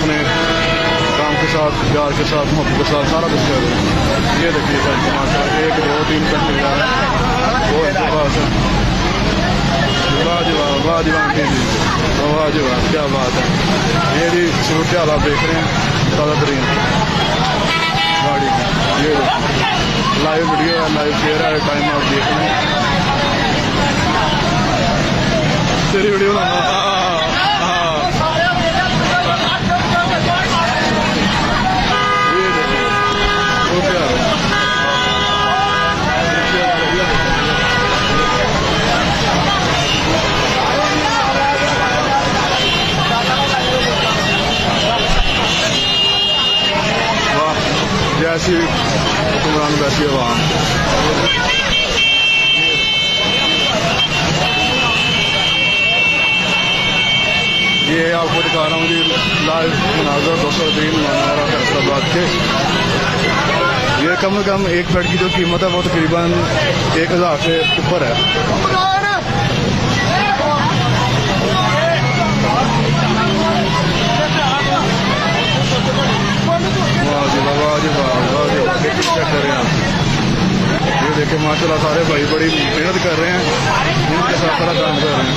अपने काम के साथ, प्यार के साथ, मोहब्बत के साथ सारा कुछ कर रहे हैं। ये देखिए भाई माशाल्लाह 1 2 3 घंटे जा रहे हैं वो इनके पास है। वाह जी वाह जी, वाह जी वाह, क्या बात है। ये जी सूरत हाल आप देख रहे हैं, ताज़ा तरीन गाड़ी की। ये लाइव वीडियो है, लाइव शेयर है, टाइम आप देख रहे हैं। तेरी वीडियो बनाना ये देखो वो क्या है। जैसी हुक्मरान वैसी आवाम। ये आपको दिखा रहा हूँ जी लाइव मनाजर 203 मानारा फैसलाबाद के। ये कम से कम एक बेड की जो कीमत है वो तकरीबन 1000 से ऊपर है। चेक कर रहे हैं आप। ये देखिए माशाल्लाह सारे भाई बड़ी मेहनत कर रहे हैं, मेहनत के साथ सारा काम कर रहे हैं।